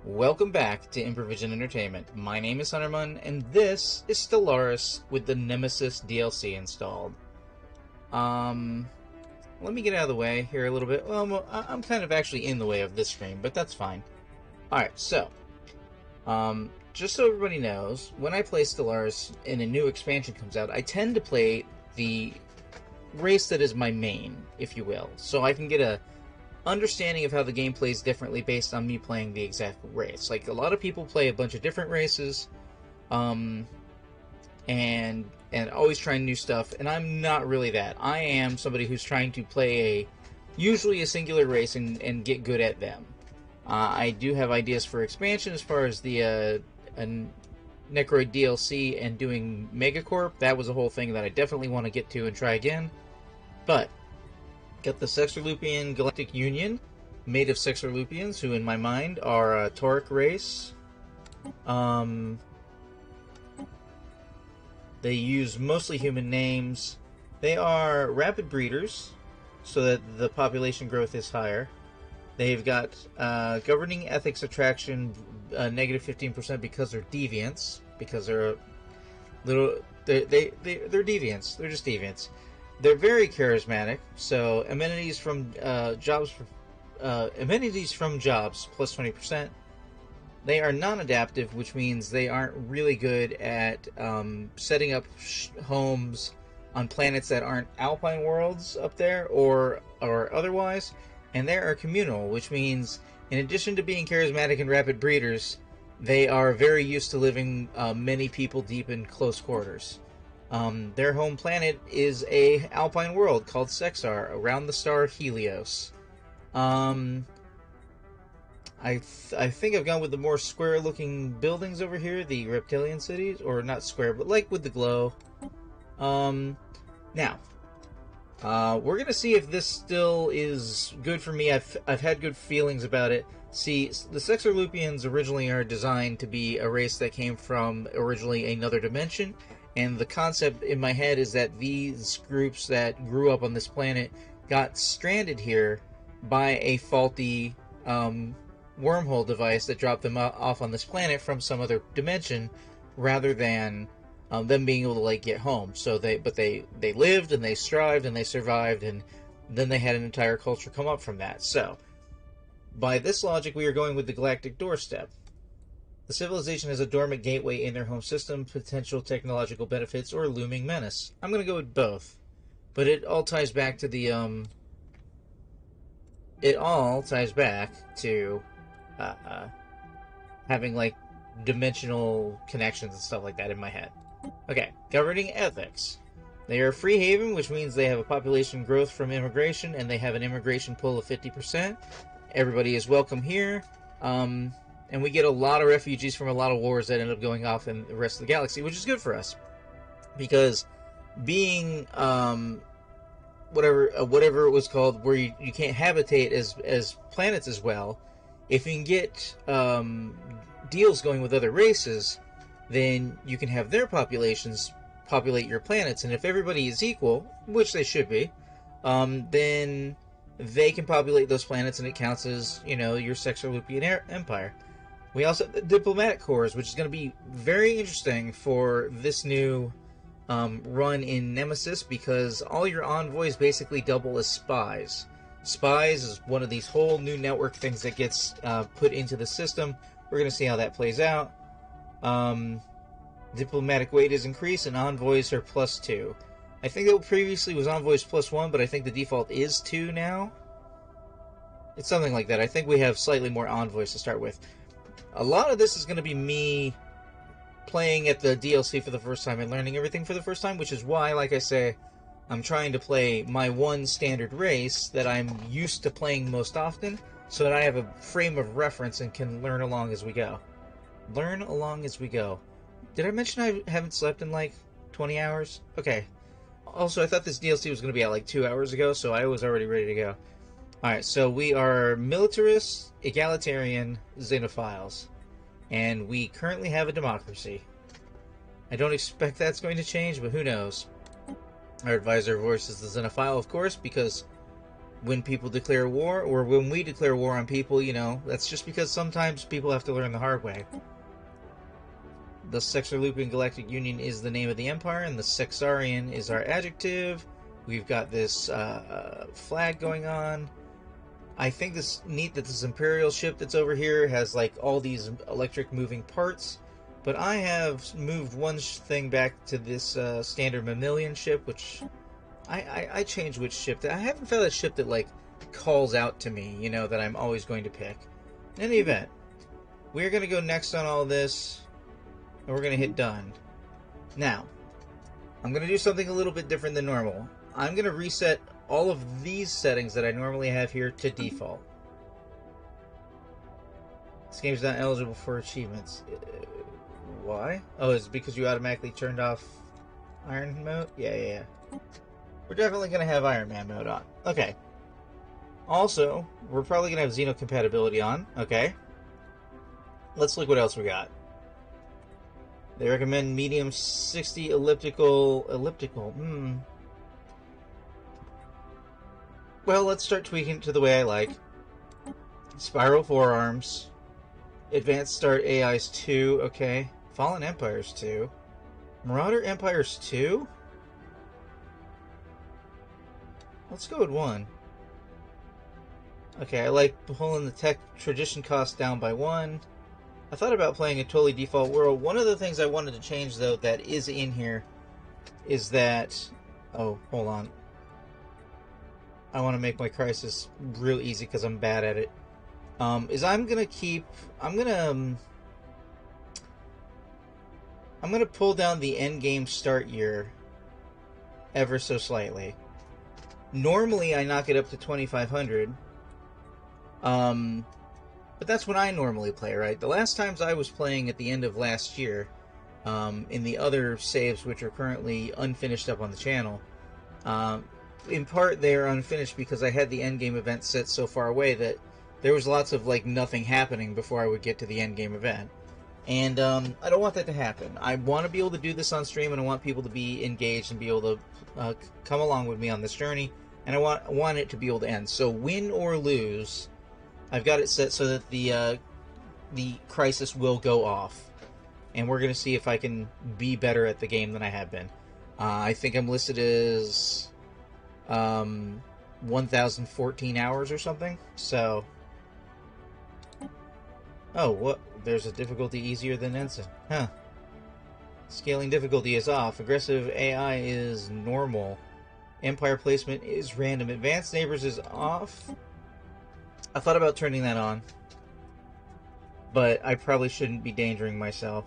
Welcome back to Improvision Entertainment. My name is Hunterman, and this is Stellaris with the Nemesis DLC installed. Let me get out of the way here a little bit. Well, I'm kind of actually in the way of this screen, but that's fine. Alright, so, just so everybody knows, when I play Stellaris and a new expansion comes out, I tend to play the race that is my main, if you will, so I can get a understanding of how the game plays differently based on me playing the exact race. Like, a lot of people play a bunch of different races, and always trying new stuff, and I'm not really that. I am somebody who's trying to play usually a singular race and get good at them. I do have ideas for expansion as far as the Necroid DLC and doing Megacorp. That was a whole thing that I definitely want to get to and try again. But got the Sexarian Galactic Union, made of Sexarupians, who in my mind are a Tauric race. They use mostly human names. They are rapid breeders, so that the population growth is higher. They've got governing ethics attraction negative 15% because they're deviants. Because they're they're deviants. They're just deviants. They're very charismatic, so amenities from jobs plus 20%. They are non-adaptive, which means they aren't really good at setting up homes on planets that aren't alpine worlds up there or otherwise. And they are communal, which means in addition to being charismatic and rapid breeders, they are very used to living many people deep in close quarters. Their home planet is a alpine world called Sexar, around the star Helios. I think I've gone with the more square-looking buildings over here, the reptilian cities, or not square, but like with the glow. Now, we're gonna see if this still is good for me. I've had good feelings about it. See, the Sexarupians originally are designed to be a race that came from originally another dimension. And the concept in my head is that these groups that grew up on this planet got stranded here by a faulty wormhole device that dropped them off on this planet from some other dimension, rather than them being able to like get home. So they lived and they strived and they survived, and then they had an entire culture come up from that. So by this logic, we are going with the Galactic Doorstep. The civilization has a dormant gateway in their home system, potential technological benefits, or looming menace. I'm going to go with both. But it all ties back to the, having, like, dimensional connections and stuff like that in my head. Okay, governing ethics. They are a free haven, which means they have a population growth from immigration, and they have an immigration pull of 50%. Everybody is welcome here. And we get a lot of refugees from a lot of wars that end up going off in the rest of the galaxy, which is good for us. Because being, whatever it was called, where you can't habitate as planets as well, if you can get deals going with other races, then you can have their populations populate your planets. And if everybody is equal, which they should be, then they can populate those planets, and it counts as, your Sexarupian empire. We also have the diplomatic corps, which is going to be very interesting for this new run in Nemesis, because all your envoys basically double as spies. Spies is one of these whole new network things that gets put into the system. We're going to see how that plays out. Diplomatic weight is increased, and envoys are +2. I think that previously was envoys +1, but I think the default is 2 now. It's something like that. I think we have slightly more envoys to start with. A lot of this is going to be me playing at the DLC for the first time and learning everything for the first time, which is why, like I say, I'm trying to play my one standard race that I'm used to playing most often, so that I have a frame of reference and can learn along as we go. Learn along as we go. Did I mention I haven't slept in like 20 hours? Okay. Also, I thought this DLC was going to be out like 2 hours ago, so I was already ready to go. Alright, so we are militarists, egalitarian, xenophiles. And we currently have a democracy. I don't expect that's going to change, but who knows. Our advisor voice is the xenophile, of course, because when people declare war, or when we declare war on people, you know, that's just because sometimes people have to learn the hard way. The Sexarian Galactic Union is the name of the Empire, and the Sexarian is our adjective. We've got this flag going on. I think it's neat that this Imperial ship that's over here has like all these electric moving parts. But I have moved one thing back to this standard mammalian ship, which I change which ship. I haven't found a ship that like calls out to me, you know, that I'm always going to pick. In any event, we're going to go next on all this, and we're going to hit done. Now, I'm going to do something a little bit different than normal. I'm going to reset all of these settings that I normally have here to default. This game's not eligible for achievements. Why? Oh, it's because you automatically turned off Iron mode? Yeah. We're definitely going to have Iron Man mode on. Okay. Also, we're probably going to have Xeno compatibility on. Okay. Let's look what else we got. They recommend medium 60 elliptical. Well, let's start tweaking it to the way I like. Spiral forearms. Advanced Start AI's 2. Okay. Fallen Empires 2. Marauder Empires 2? Let's go with 1. Okay, I like pulling the tech tradition cost down by 1. I thought about playing a totally default world. One of the things I wanted to change, though, that is in here is that... Oh, hold on. I want to make my crisis real easy because I'm bad at it. I'm gonna pull down the end game start year ever so slightly. Normally I knock it up to 2500. But that's when I normally play, right? The last times I was playing at the end of last year, in the other saves which are currently unfinished up on the channel, in part they're unfinished because I had the endgame event set so far away that there was lots of like nothing happening before I would get to the endgame event. And I don't want that to happen. I want to be able to do this on stream, and I want people to be engaged and be able to come along with me on this journey, and I want it to be able to end. So win or lose, I've got it set so that the crisis will go off, and we're going to see if I can be better at the game than I have been. I think I'm listed as 1,014 hours or something. So, oh, what? There's a difficulty easier than Ensign. Huh. Scaling difficulty is off. Aggressive AI is normal. Empire placement is random. Advanced neighbors is off. I thought about turning that on, but I probably shouldn't be endangering myself.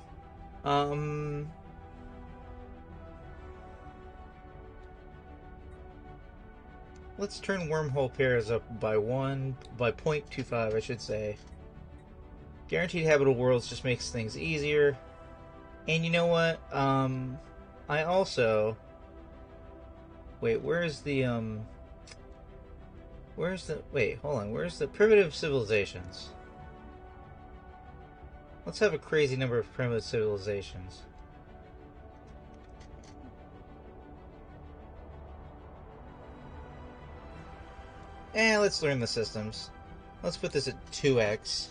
Let's turn wormhole pairs up by 0.25, I should say. Guaranteed habitable worlds just makes things easier. And you know what? I also... Wait, where's the, Wait, hold on. Where's the primitive civilizations? Let's have a crazy number of primitive civilizations. And let's learn the systems. Let's put this at 2x.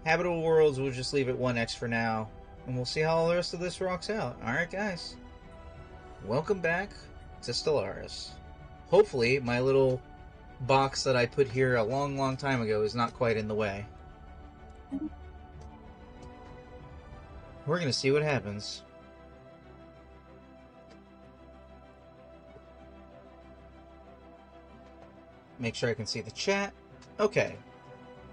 Habitable worlds, we'll just leave it 1x for now. And we'll see how all the rest of this rocks out. Alright, guys. Welcome back to Stellaris. Hopefully, my little box that I put here a long, long time ago is not quite in the way. We're going to see what happens. Make sure I can see the chat. Okay.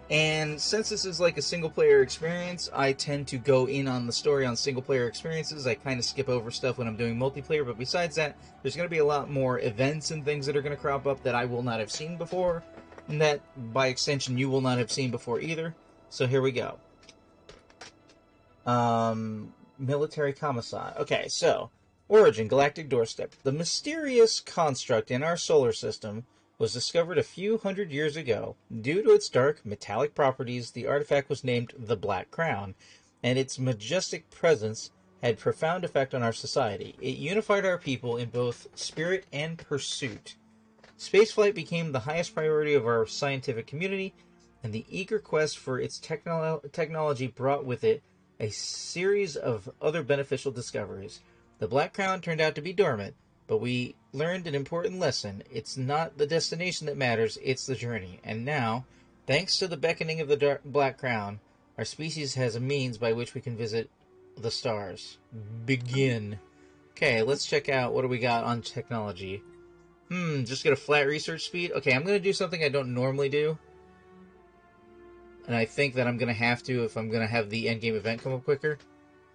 And since this is like a single-player experience, I tend to go in on the story on single-player experiences. I kind of skip over stuff when I'm doing multiplayer, but besides that, there's going to be a lot more events and things that are going to crop up that I will not have seen before, and that, by extension, you will not have seen before either. So here we go. Military Commissar. Okay, so, Origin, Galactic Doorstep. The mysterious construct in our solar system was discovered a few hundred years ago. Due to its dark, metallic properties, the artifact was named the Black Crown, and its majestic presence had profound effect on our society. It unified our people in both spirit and pursuit. Spaceflight became the highest priority of our scientific community, and the eager quest for its technology brought with it a series of other beneficial discoveries. The Black Crown turned out to be dormant, but we learned an important lesson. It's not the destination that matters, it's the journey. And now, thanks to the beckoning of the Black Crown, our species has a means by which we can visit the stars. Begin. Okay, let's check out what do we got on technology. Just get a flat research speed? Okay, I'm going to do something I don't normally do. And I think that I'm going to have to if I'm going to have the endgame event come up quicker.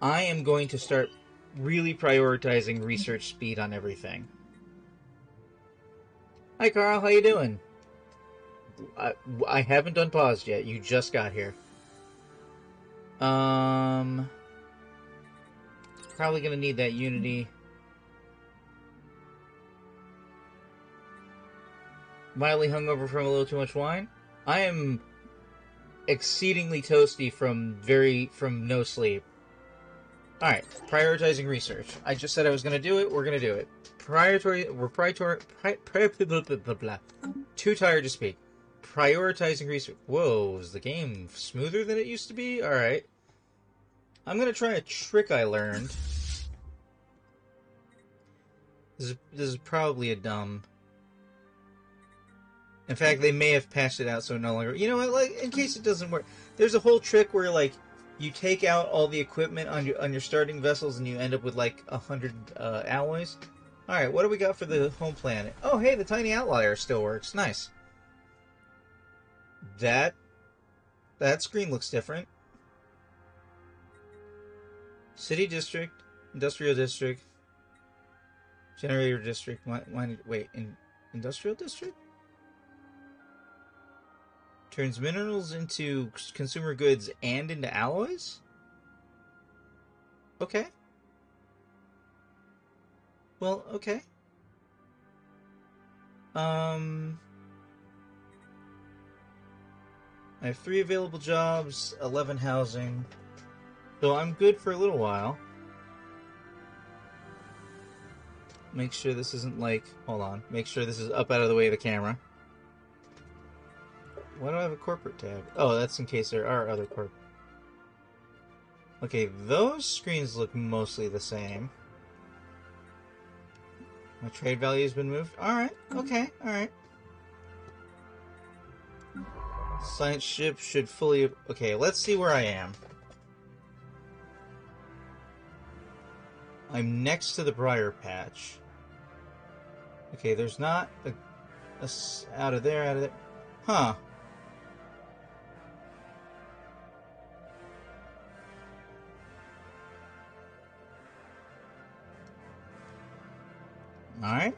I am going to start really prioritizing research speed on everything. Hi, Carl. How you doing? I haven't unpaused yet. You just got here. Probably going to need that Unity. Mildly hungover from a little too much wine. I am exceedingly toasty from no sleep. Alright, prioritizing research. I just said I was going to do it, we're going to do it. Too tired to speak. Prioritizing research. Whoa, is the game smoother than it used to be? Alright. I'm going to try a trick I learned. This is probably a dumb... In fact, they may have patched it out so it no longer... You know what, like, in case it doesn't work, there's a whole trick where, like, you take out all the equipment on your starting vessels and you end up with, like, 100 alloys. Alright, what do we got for the home planet? Oh, hey, the tiny outlier still works. Nice. That screen looks different. City district, industrial district, generator district, industrial district? Turns minerals into consumer goods and into alloys? Okay. Well, okay. I have 3 available jobs, 11 housing. So I'm good for a little while. Make sure this isn't like... Hold on. Make sure this is up out of the way of the camera. Why do I have a corporate tab? Oh, that's in case there are other corporate... Okay, those screens look mostly the same. My trade value has been moved. Alright, okay, alright. Science ship should fully... Okay, let's see where I am. I'm next to the Briar Patch. Okay, there's not a out of there. Huh. Alright.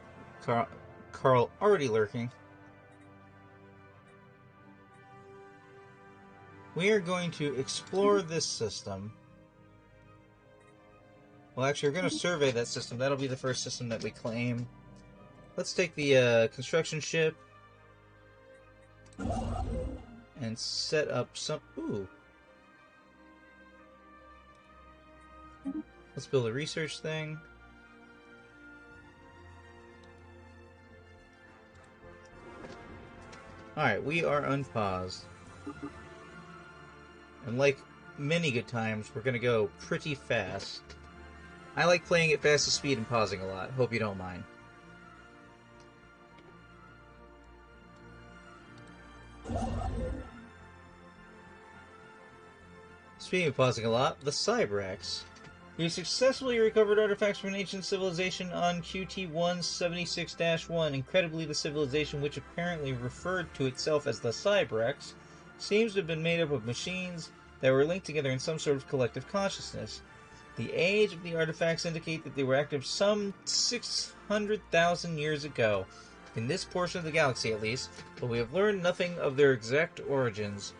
Carl already lurking. We are going to explore this system. Well, actually, we're going to survey that system. That'll be the first system that we claim. Let's take the construction ship and set up some... Ooh. Let's build a research thing. Alright, we are unpaused. And like many good times, we're going to go pretty fast. I like playing at fastest speed and pausing a lot. Hope you don't mind. Speaking of pausing a lot, the Cybrex. We successfully recovered artifacts from an ancient civilization on QT-176-1. Incredibly, the civilization, which apparently referred to itself as the Cybrex, seems to have been made up of machines that were linked together in some sort of collective consciousness. The age of the artifacts indicate that they were active some 600,000 years ago, in this portion of the galaxy at least, but we have learned nothing of their exact origins.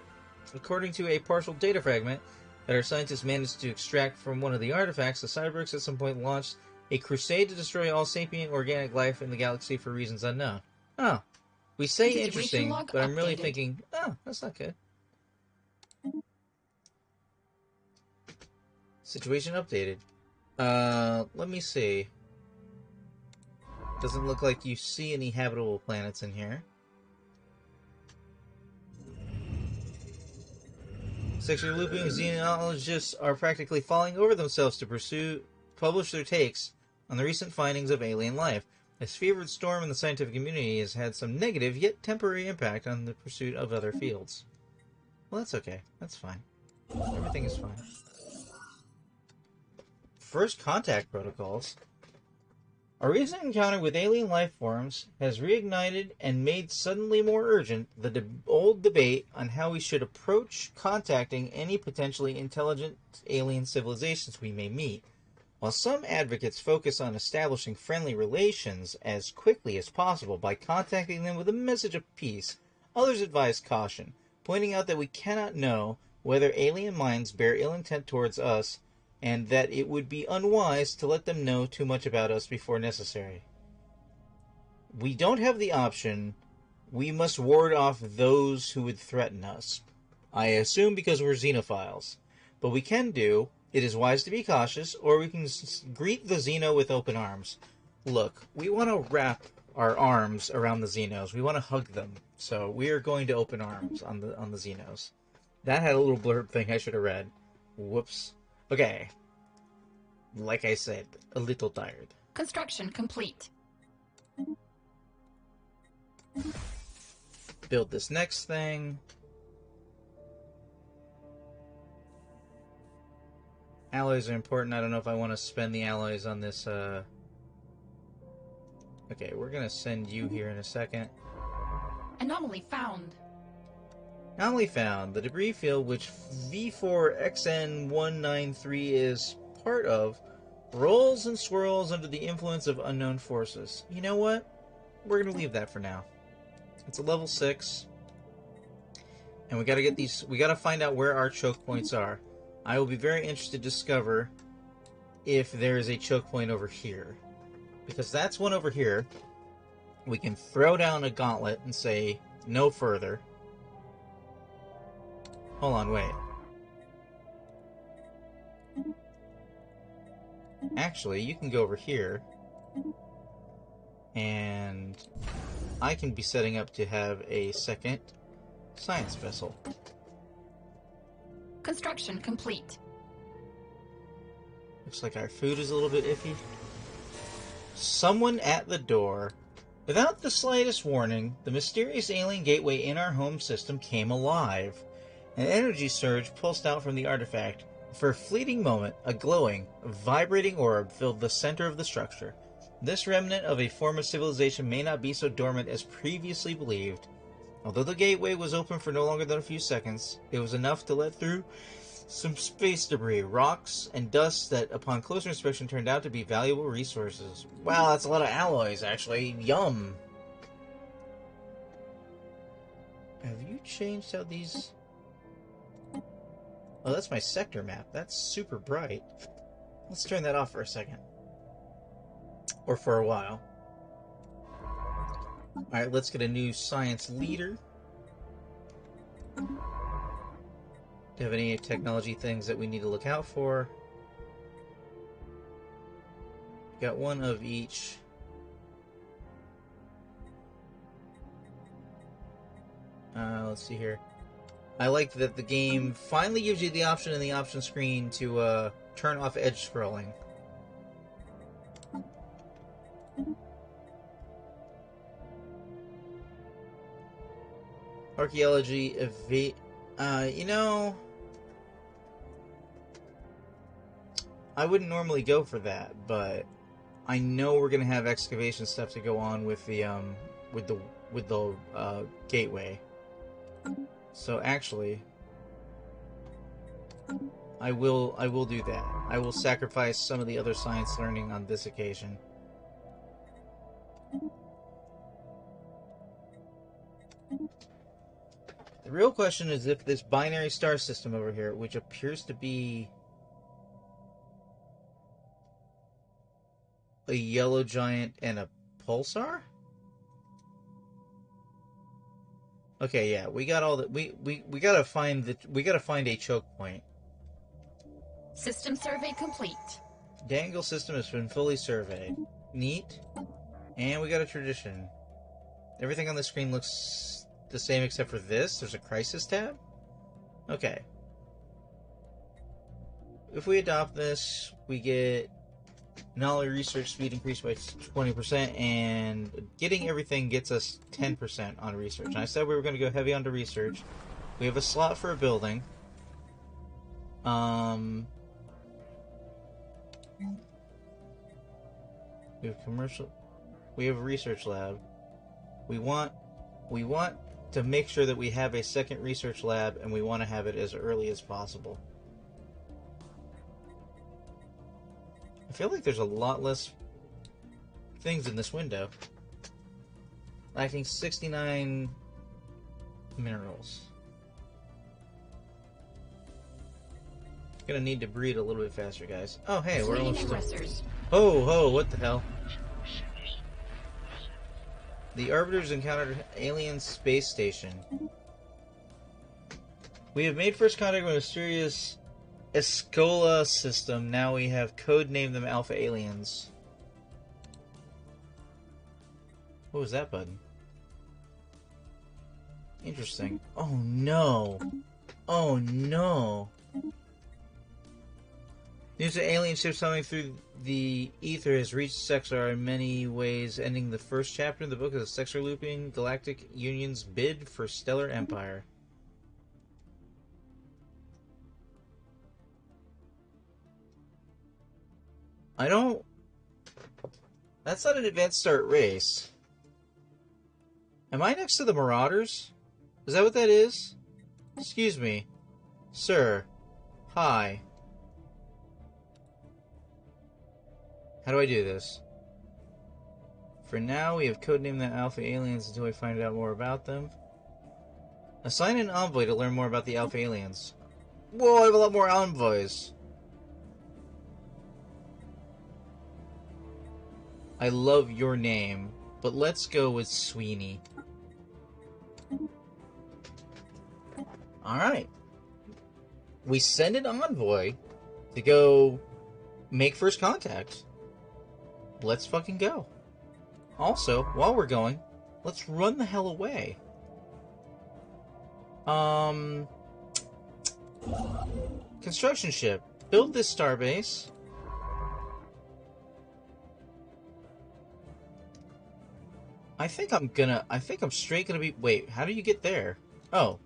According to a partial data fragment that our scientists managed to extract from one of the artifacts, the Cybrex at some point launched a crusade to destroy all sapient organic life in the galaxy for reasons unknown. Oh. We say interesting, but I'm really thinking, oh, that's not good. Situation updated. Let me see. Doesn't look like you see any habitable planets in here. Sexually looping xenologists are practically falling over themselves to publish their takes on the recent findings of alien life. This fevered storm in the scientific community has had some negative, yet temporary impact on the pursuit of other fields. Well, that's okay. That's fine. Everything is fine. First contact protocols. A recent encounter with alien life forms has reignited and made suddenly more urgent the old debate on how we should approach contacting any potentially intelligent alien civilizations we may meet. While some advocates focus on establishing friendly relations as quickly as possible by contacting them with a message of peace, others advise caution, pointing out that we cannot know whether alien minds bear ill intent towards us, and that it would be unwise to let them know too much about us before necessary. We don't have the option. We must ward off those who would threaten us. I assume because we're xenophiles. But we can do, it is wise to be cautious, or we can greet the Xeno with open arms. Look, we want to wrap our arms around the Xenos. We want to hug them. So we are going to open arms on the Xenos. That had a little blurb thing I should have read. Whoops. Okay. Like I said, a little tired. Construction complete. Build this next thing. Alloys are important. I don't know if I want to spend the alloys on this, Okay, we're gonna send you here in a second. Anomaly found. Anomaly found. The debris field, which V4XN193 is part of, rolls and swirls under the influence of unknown forces. You know what? We're gonna leave that for now. It's a level 6. And we gotta get these... We gotta find out where our choke points are. I will be very interested to discover if there is a choke point over here. Because that's one over here. We can throw down a gauntlet and say, no further. Hold on, wait. Actually, you can go over here. And I can be setting up to have a second science vessel. Construction complete. Looks like our food is a little bit iffy. Someone at the door. Without the slightest warning, the mysterious alien gateway in our home system came alive. An energy surge pulsed out from the artifact. For a fleeting moment, a glowing, vibrating orb filled the center of the structure. This remnant of a former civilization may not be so dormant as previously believed. Although the gateway was open for no longer than a few seconds, it was enough to let through some space debris, rocks, and dust that, upon closer inspection, turned out to be valuable resources. Wow, that's a lot of alloys, actually. Yum! Have you changed how these... Oh, that's my sector map. That's super bright. Let's turn that off for a second. Or for a while. Alright, let's get a new science leader. Do you have any technology things that we need to look out for? Got one of each. Let's see here. I like that the game finally gives you the option in the option screen to turn off edge scrolling. Archaeology, you know, I wouldn't normally go for that, but I know we're gonna have excavation stuff to go on with the gateway. So actually, I will do that. I will sacrifice some of the other science learning on this occasion. The real question is if this binary star system over here, which appears to be a yellow giant and a pulsar? Okay, yeah, we got all the we gotta find a choke point. System survey complete. Dangle system has been fully surveyed. Neat. And we got a tradition. Everything on the screen looks the same except for this. There's a crisis tab. Okay. If we adopt this, we get knowledge research speed increased by 20%, and getting everything gets us 10% on research. And I said we were going to go heavy onto research. We have a slot for a building. We have commercial. We have a research lab. We want to make sure that we have a second research lab, and we want to have it as early as possible. I feel like there's a lot less things in this window. Lacking 69 minerals. Gonna need to breed a little bit faster, guys. Oh, hey, we're almost done. Oh, what the hell? The Arbiters encountered alien space station. We have made first contact with a mysterious Escola system. Now we have codenamed them Alpha Aliens. What was that button? Interesting. Oh no. Oh no. News of alien ships coming through the ether has reached Sexar in many ways, ending the first chapter in the book of the Sexar Looping Galactic Union's bid for stellar empire. I don't... That's not an advanced start race. Am I next to the Marauders? Is that what that is? Excuse me. Sir. Hi. How do I do this? For now, we have codenamed the Alpha Aliens until we find out more about them. Assign an envoy to learn more about the Alpha Aliens. Whoa, I have a lot more envoys. I love your name, but let's go with Sweeney. Alright. We send an envoy to go make first contact. Let's fucking go. Also, while we're going, let's run the hell away. Construction ship. Build this starbase. I think I'm straight gonna be... Wait, how do you get there? Oh.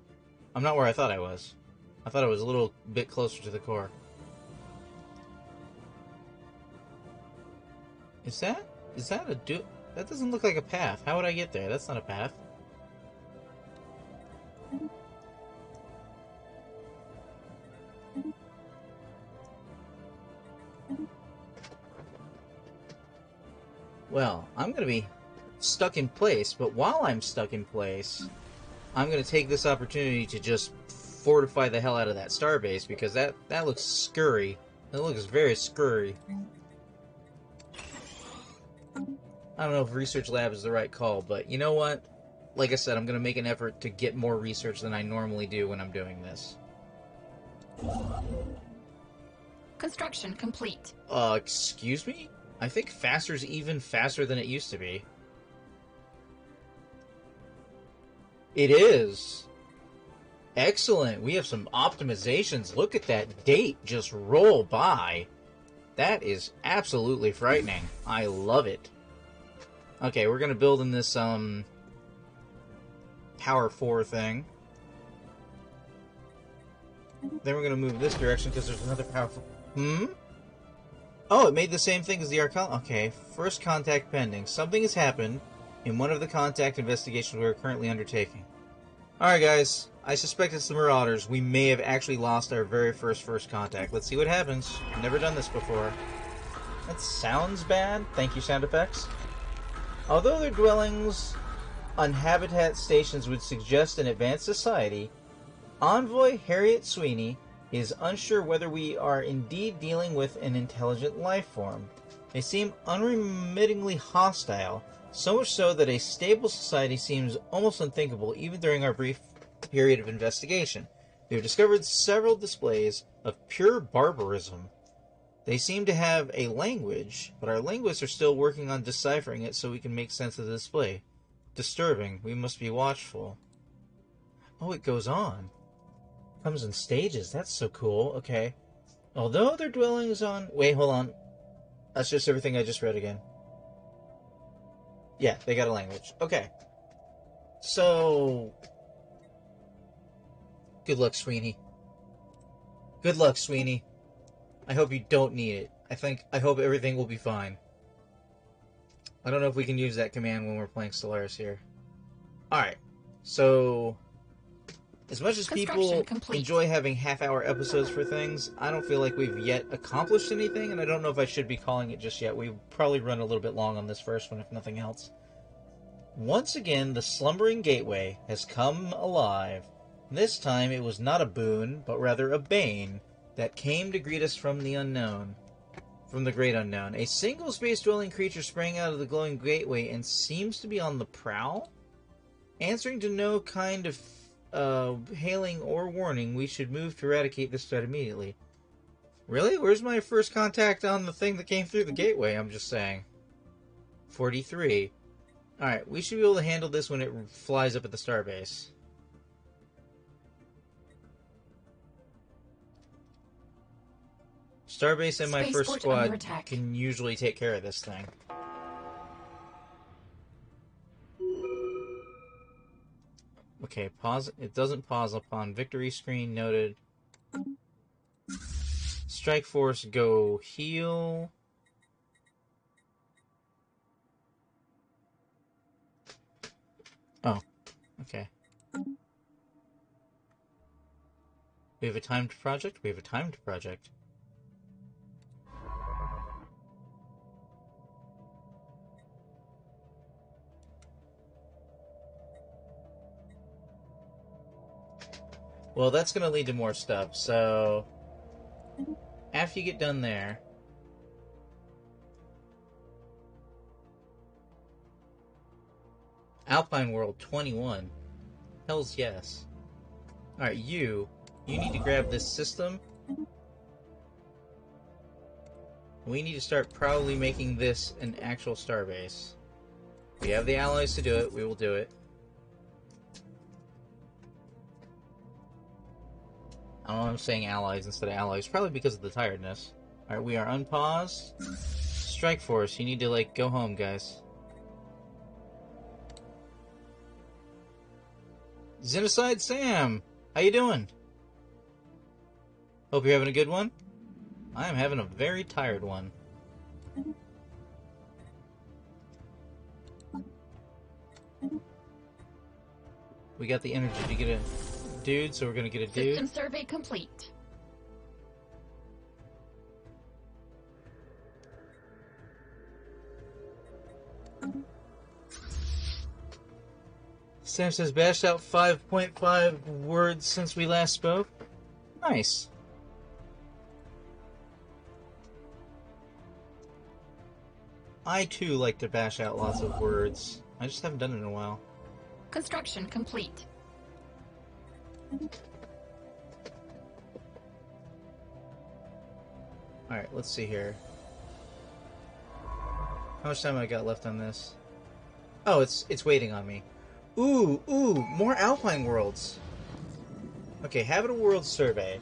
I'm not where I thought I was. I thought I was a little bit closer to the core. Is that a that doesn't look like a path. How would I get there? That's not a path. Well, I'm gonna be stuck in place, but while I'm stuck in place, I'm gonna take this opportunity to just fortify the hell out of that starbase, because that looks scurry. That looks very scurry. I don't know if research lab is the right call, but you know what? Like I said, I'm going to make an effort to get more research than I normally do when I'm doing this. Construction complete. Excuse me? I think faster's even faster than it used to be. It is. Excellent. We have some optimizations. Look at that date just roll by. That is absolutely frightening. I love it. Okay, we're gonna build in this, Power 4 thing. Then we're gonna move this direction because there's another Power 4. Oh, it made the same thing as the Archon. Okay, first contact pending. Something has happened in one of the contact investigations we are currently undertaking. Alright, guys. I suspect it's the Marauders. We may have actually lost our very first contact. Let's see what happens. I've never done this before. That sounds bad. Thank you, sound effects. Although their dwellings on habitat stations would suggest an advanced society, Envoy Harriet Sweeney is unsure whether we are indeed dealing with an intelligent life form. They seem unremittingly hostile, so much so that a stable society seems almost unthinkable even during our brief period of investigation. We have discovered several displays of pure barbarism. They seem to have a language, but our linguists are still working on deciphering it so we can make sense of the display. Disturbing. We must be watchful. Oh, it goes on. Comes in stages. That's so cool. Okay. Although their dwelling is on... Wait, hold on. That's just everything I just read again. Yeah, they got a language. Okay. So... Good luck, Sweeney. Good luck, Sweeney. I hope you don't need it. I hope everything will be fine. I don't know if we can use that command when we're playing Stellaris here. Alright. So... As much as people enjoy having half-hour episodes for things, I don't feel like we've yet accomplished anything, and I don't know if I should be calling it just yet. We've probably run a little bit long on this first one, if nothing else. Once again, the slumbering gateway has come alive. This time, it was not a boon, but rather a bane, that came to greet us from the unknown. From the great unknown. A single space-dwelling creature sprang out of the glowing gateway and seems to be on the prowl? Answering to no kind of hailing or warning, we should move to eradicate this threat immediately. Really? Where's my first contact on the thing that came through the gateway? I'm just saying. 43. Alright, we should be able to handle this when it flies up at the starbase. Starbase and my first squad can usually take care of this thing. Okay, pause. It doesn't pause upon victory screen noted. Strike Force, go heal. Oh, okay. We have a timed project? We have a timed project. Well, that's going to lead to more stuff, so... After you get done there... Alpine World 21. Hells yes. Alright, you need to grab this system. We need to start probably making this an actual starbase. We have the alloys to do it, we will do it. Oh, I'm saying allies instead of alloys, probably because of the tiredness. Alright, we are unpaused. Strike Force, you need to, like, go home, guys. Xenocide Sam! How you doing? Hope you're having a good one. I am having a very tired one. We got the energy to get a dude, so we're gonna get a dude. System survey complete. Sam says bashed out 5.5 words since we last spoke. Nice. I too like to bash out lots of words. I just haven't done it in a while. Construction complete. Alright, let's see here. How much time have I got left on this? Oh, it's waiting on me. Ooh, more Alpine worlds. Okay, Habitable World Survey.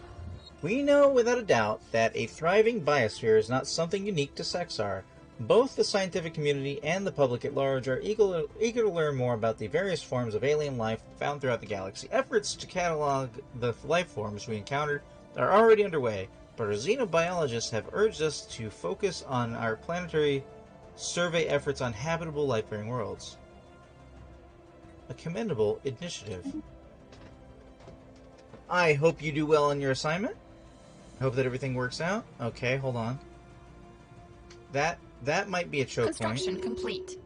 We know without a doubt that a thriving biosphere is not something unique to Sexar. Both the scientific community and the public at large are eager to learn more about the various forms of alien life found throughout the galaxy. Efforts to catalog the life forms we encountered are already underway, but our xenobiologists have urged us to focus on our planetary survey efforts on habitable life-bearing worlds. A commendable initiative. I hope you do well on your assignment. I hope that everything works out. Okay, hold on. That might be a choke point. Construction complete.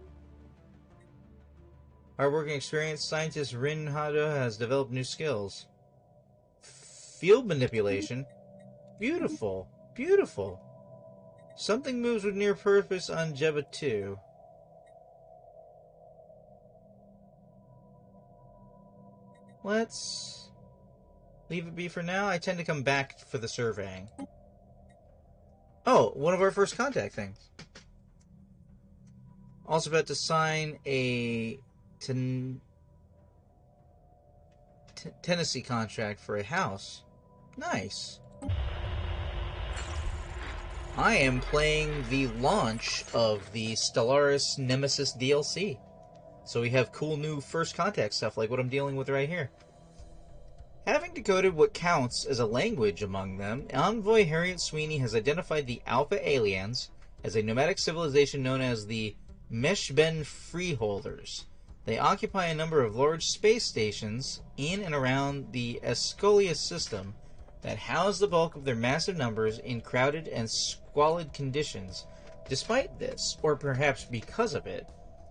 Hardworking, experienced scientist Rin Hada has developed new skills. Field manipulation. Beautiful. Beautiful. Something moves with near purpose on Jebba 2. Let's leave it be for now. I tend to come back for the surveying. Oh, one of our first contact things. Also about to sign a Tennessee contract for a house. Nice. I am playing the launch of the Stellaris Nemesis DLC. So we have cool new first contact stuff like what I'm dealing with right here. Having decoded what counts as a language among them, Envoy Harriet Sweeney has identified the Alpha Aliens as a nomadic civilization known as the Meshben Freeholders. They occupy a number of large space stations in and around the Escolia system that house the bulk of their massive numbers in crowded and squalid conditions. Despite this, or perhaps because of it,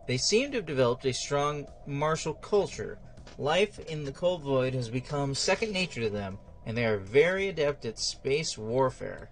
they seem to have developed a strong martial culture. Life in the cold void has become second nature to them, and they are very adept at space warfare.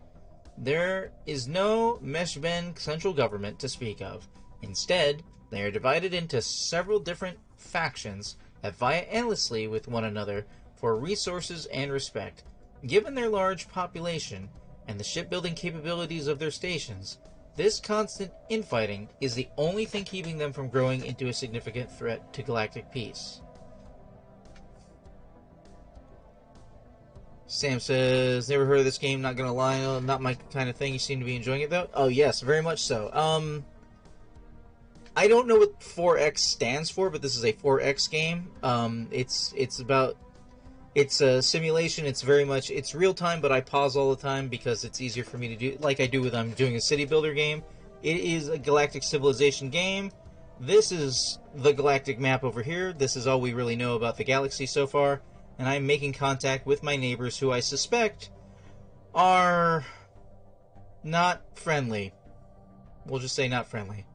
There is no Meshben central government to speak of. Instead, they are divided into several different factions that vie endlessly with one another for resources and respect. Given their large population and the shipbuilding capabilities of their stations, this constant infighting is the only thing keeping them from growing into a significant threat to galactic peace. Sam says, never heard of this game, not gonna lie, not my kind of thing. You seem to be enjoying it though? Oh yes, very much so. I don't know what 4X stands for, but this is a 4X game. It's a simulation. It's very much, it's real time, but I pause all the time because it's easier for me to do, like I do when I'm doing a city builder game. It is a galactic civilization game. This is the galactic map over here. This is all we really know about the galaxy so far. And I'm making contact with my neighbors who I suspect are not friendly. We'll just say not friendly.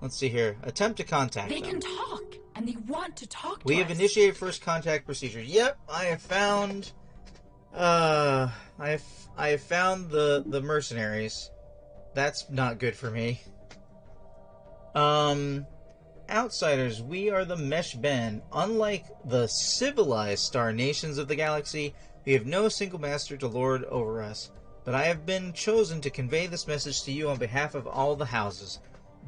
Let's see here. Attempt to contact them. They can talk, and they want to talk to us. We have initiated first contact procedures. Yep, I have found... I have found the mercenaries. That's not good for me. Outsiders, we are the Meshben. Unlike the civilized star nations of the galaxy, we have no single master to lord over us. But I have been chosen to convey this message to you on behalf of all the houses.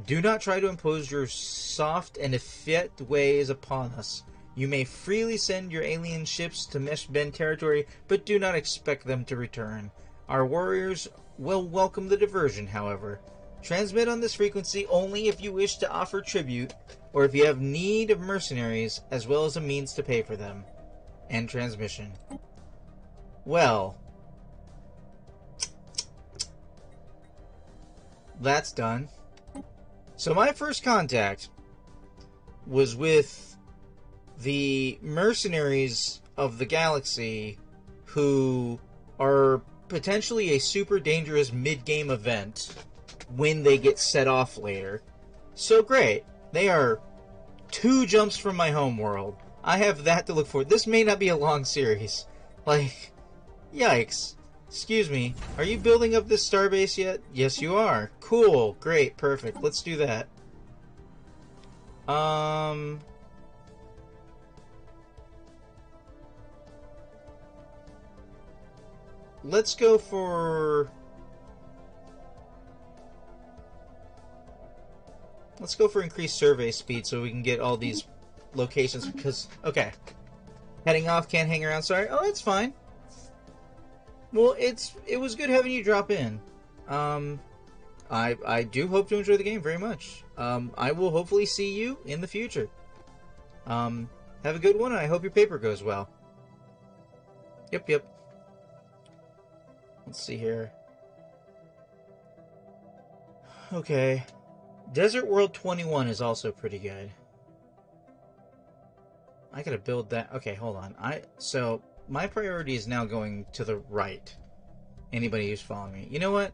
Do not try to impose your soft and effete ways upon us. You may freely send your alien ships to Meshben territory, but do not expect them to return. Our warriors will welcome the diversion, however. Transmit on this frequency only if you wish to offer tribute, or if you have need of mercenaries, as well as a means to pay for them. End transmission. Well, that's done. So my first contact was with the mercenaries of the galaxy who are potentially a super dangerous mid-game event when they get set off later. So great. They are 2 jumps from my home world. I have that to look for. This may not be a long series. Like, yikes. Excuse me, are you building up this starbase yet? Yes, you are. Cool, great, perfect. Let's do that. Let's go for... Let's go for increased survey speed so we can get all these locations because... Okay. Heading off, can't hang around, sorry. Oh, that's fine. Well, it was good having you drop in. I do hope to enjoy the game very much. I will hopefully see you in the future. Have a good one, and I hope your paper goes well. Yep. Let's see here. Okay. Desert World 21 is also pretty good. I gotta build that. Okay, hold on. So, my priority is now going to the right. Anybody who's following me. You know what?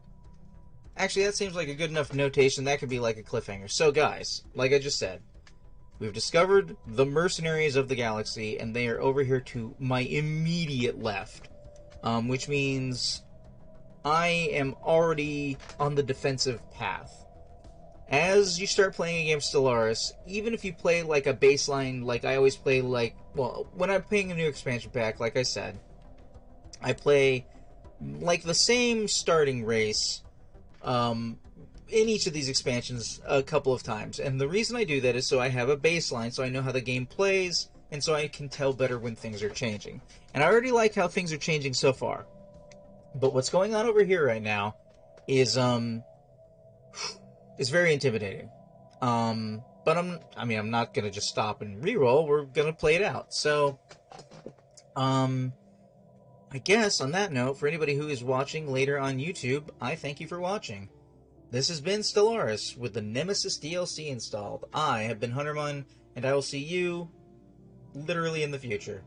Actually, that seems like a good enough notation. That could be like a cliffhanger. So, guys, like I just said, we've discovered the mercenaries of the galaxy, and they are over here to my immediate left. Which means I am already on the defensive path. As you start playing a game Stellaris, even if you play like a baseline, like I always play like, well, when I'm playing a new expansion pack, like I said, I play like the same starting race in each of these expansions a couple of times. And the reason I do that is so I have a baseline, so I know how the game plays, and so I can tell better when things are changing. And I already like how things are changing so far. But what's going on over here right now is very intimidating. But I'm not gonna just stop and reroll. We're gonna play it out. So, I guess on that note, for anybody who is watching later on YouTube, I thank you for watching. This has been Stellaris with the Nemesis DLC installed. I have been Hunterman, and I will see you literally in the future.